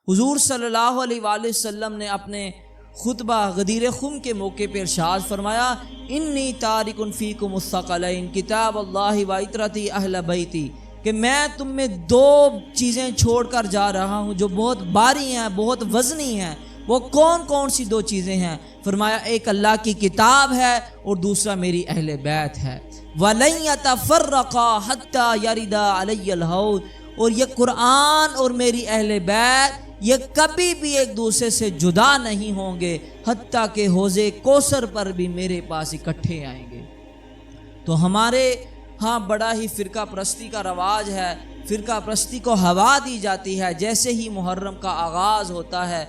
حضور صلی اللہ علیہ وآلہ وسلم نے اپنے خطبہ غدیر خم کے موقع پر ارشاد فرمایا، انی تارک فیکم الثقلین کتاب اللہ و عطرتی اہل بیتی، کہ میں تم میں دو چیزیں چھوڑ کر جا رہا ہوں جو بہت بھاری ہیں، بہت وزنی ہیں۔ وہ کون کون سی دو چیزیں ہیں؟ فرمایا ایک اللہ کی کتاب ہے اور دوسرا میری اہل بیت ہے۔ وَلَن يَتَفَرَّقَا حَتَّى يَرِدَ عَلَيَّ الْحَوْض، اور یہ قرآن اور میری اہل بیت یہ کبھی بھی ایک دوسرے سے جدا نہیں ہوں گے حتیٰ کہ حوض کوثر پر بھی میرے پاس اکٹھے آئیں گے۔ تو ہمارے ہاں بڑا ہی فرقہ پرستی کا رواج ہے، فرقہ پرستی کو ہوا دی جاتی ہے۔ جیسے ہی محرم کا آغاز ہوتا ہے،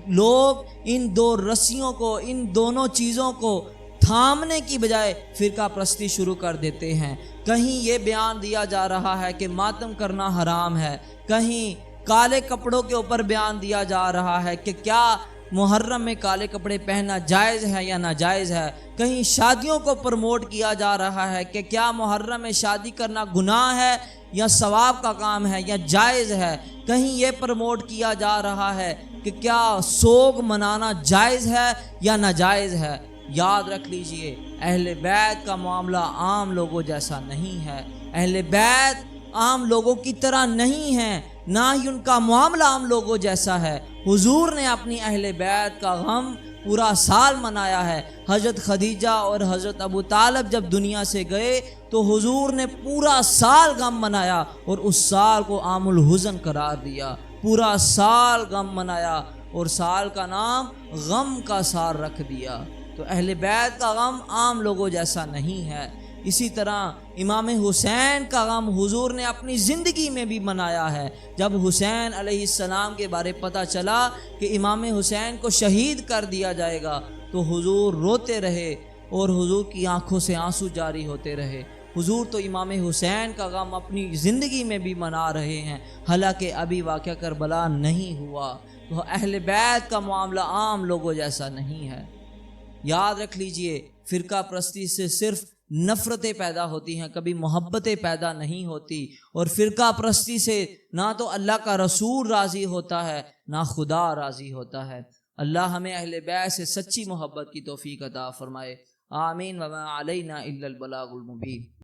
لوگ ان دو رسیوں کو، ان دونوں چیزوں کو تھامنے کی بجائے فرقہ پرستی شروع کر دیتے ہیں۔ کہیں یہ بیان دیا جا رہا ہے کہ ماتم کرنا حرام ہے، کہیں کالے کپڑوں کے اوپر بیان دیا جا رہا ہے کہ کیا محرم میں کالے کپڑے پہننا جائز ہے یا ناجائز ہے، کہیں شادیوں کو پروموٹ کیا جا رہا ہے کہ کیا محرم میں شادی کرنا گناہ ہے یا ثواب کا کام ہے یا جائز ہے، کہیں یہ پروموٹ کیا جا رہا ہے کہ کیا سوگ منانا جائز ہے یا ناجائز ہے۔ یاد رکھ لیجئے، اہل بیت کا معاملہ عام لوگوں جیسا نہیں ہے، اہل بیت عام لوگوں کی طرح نہیں ہیں، نہ ہی ان کا معاملہ عام لوگوں جیسا ہے۔ حضور نے اپنی اہل بیت کا غم پورا سال منایا ہے۔ حضرت خدیجہ اور حضرت ابو طالب جب دنیا سے گئے تو حضور نے پورا سال غم منایا اور اس سال کو عام الحزن قرار دیا، پورا سال غم منایا اور سال کا نام غم کا سال رکھ دیا۔ تو اہل بیت کا غم عام لوگوں جیسا نہیں ہے۔ اسی طرح امام حسین کا غم حضور نے اپنی زندگی میں بھی منایا ہے۔ جب حسین علیہ السلام کے بارے پتہ چلا کہ امام حسین کو شہید کر دیا جائے گا تو حضور روتے رہے اور حضور کی آنکھوں سے آنسو جاری ہوتے رہے۔ حضور تو امام حسین کا غم اپنی زندگی میں بھی منا رہے ہیں، حالانکہ ابھی واقعہ کربلا نہیں ہوا۔ تو اہل بیت کا معاملہ عام لوگوں جیسا نہیں ہے۔ یاد رکھ لیجئے، فرقہ پرستی سے صرف نفرتیں پیدا ہوتی ہیں، کبھی محبتیں پیدا نہیں ہوتی، اور فرقہ پرستی سے نہ تو اللہ کا رسول راضی ہوتا ہے نہ خدا راضی ہوتا ہے۔ اللہ ہمیں اہل بیت سے سچی محبت کی توفیق عطا فرمائے، آمین۔ وما علینا الا البلاغ المبین۔